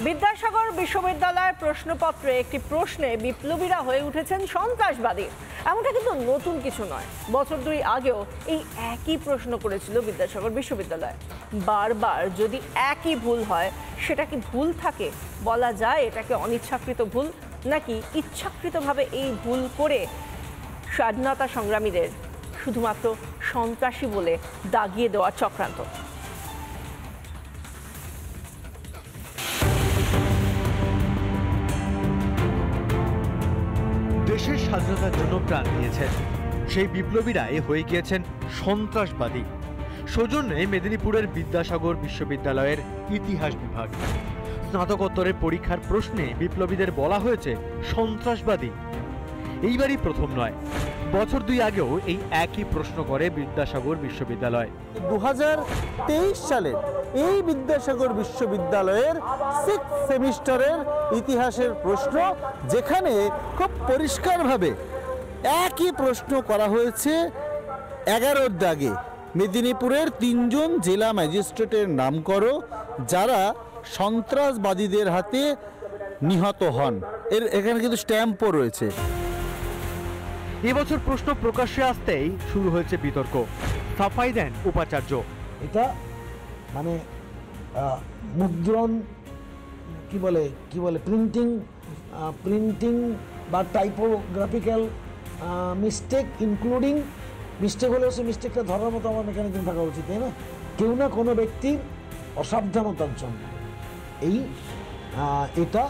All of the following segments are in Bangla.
বিদ্যাসাগর বিশ্ববিদ্যালয়ের প্রশ্নপত্রে একটি প্রশ্নে বিপ্লবীরা হয়ে উঠেছেন সন্ত্রাসবাদী। এমনটা কিন্তু নতুন কিছু নয়। বছর 2 আগেও এই একই প্রশ্ন করেছিল বিদ্যাসাগর বিশ্ববিদ্যালয়। বারবার যদি একই ভুল হয়, সেটা কি ভুল থাকে? বলা যায় এটাকে অনিচ্ছাকৃত ভুল, নাকি ইচ্ছাকৃতভাবে এই ভুল করে স্বাধীনতা সংগ্রামীদের শুধুমাত্র সন্ত্রাসী বলে দাগিয়ে দেওয়ার চক্রান্ত? দেশের স্বাধীনতার জন্য প্রাণ দিয়েছেন সেই বিপ্লবীরাই হয়ে গিয়েছেন সন্ত্রাসবাদী। সৌজন্যে মেদিনীপুরের বিদ্যাসাগর বিশ্ববিদ্যালয়ের ইতিহাস বিভাগ স্নাতকোত্তরের পরীক্ষার প্রশ্নে বিপ্লবীদের বলা হয়েছে সন্ত্রাসবাদী। এইবারই প্রথম নয়, বছর 2 আগেও এই একই প্রশ্ন করে বিদ্যাসাগর বিশ্ববিদ্যালয়। 2023 সালের এই বিদ্যাসাগর বিশ্ববিদ্যালয়ের 6th সেমিস্টারের ইতিহাসের প্রশ্ন, যেখানে খুব পরিষ্কারভাবে একই প্রশ্ন করা হয়েছে 11 দাগে। মেদিনীপুরের 3 জন জেলা ম্যাজিস্ট্রেটের নাম করো যারা সন্ত্রাসবাদীদের হাতে নিহত হন। এখানে কিন্তু স্ট্যাম্পও রয়েছে। এবছর প্রশ্ন প্রকাশ্যে আসতেই শুরু হয়েছে বিতর্ক। সাফাই দেন উপাচার্য। এটা মানে মুদ্রণ কি বলে প্রিন্টিং বা টাইপোগ্রাফিক্যাল মিস্টেক, ইনক্লুডিং মিস্টেক হলেও সেই মিস্টেকটা ধরার মতো আমার মেকানিজম থাকা উচিত, তাই না? কেউ না কোনো ব্যক্তির অসাবধানতার জন্য এটা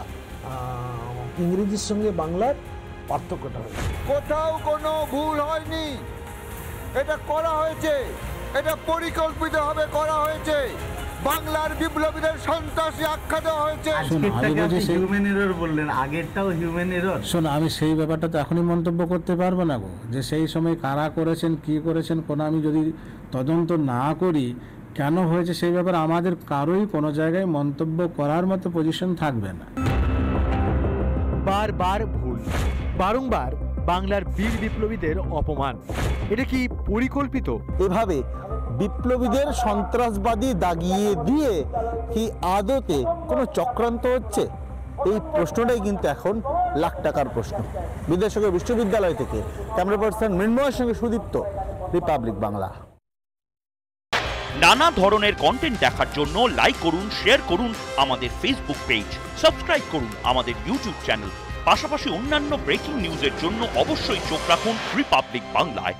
ইংরেজির সঙ্গে বাংলার পার্থক্যটা হয়েছে। কোথাও কোনো ভুল হয়নি, এটা করা হয়েছে, এটা পরিকল্পিতভাবে করা হয়েছে। বাংলার বিপ্লবীদের সন্ত্রাসী আখ্যা দেওয়া হয়েছে। হিউম্যান এরর বললেন, আগেরটাও হিউম্যান এরর। শোনো, আমি সেই ব্যাপারটা তো এখনই মন্তব্য করতে পারবো না গো, যে সেই সময় কারা করেছেন, কি করেছেন, কোনো আমি যদি তদন্ত না করি কেন হয়েছে সেই ব্যাপারে আমাদের কারোই কোনো জায়গায় মন্তব্য করার মতো পজিশন থাকবে না। বারবার ভুল, বারংবার বাংলার বীর বিপ্লবীদের অপমান, এটা কি পরিকল্পিত? এভাবে বিপ্লবীদের সন্ত্রাসবাদী দাগিয়ে দিয়ে কি আদতে কোনো চক্রান্ত হচ্ছে? এই প্রশ্নটাই কিন্তু এখন লাখ টাকার প্রশ্ন। বিদ্যাসাগর বিশ্ববিদ্যালয় থেকে ক্যামেরা পার্সন মৃন্ময়ের সঙ্গে সুদীপ্ত, রিপাবলিক বাংলা। নানা ধরনের কন্টেন্ট দেখার জন্য লাইক করুন, শেয়ার করুন আমাদের ফেসবুক পেজ, সাবস্ক্রাইব করুন আমাদের ইউটিউব চ্যানেল। পাশাপাশি অন্যান্য ব্রেকিং নিউজের জন্য অবশ্যই চোখ রাখুন রিপাবলিক বাংলায়।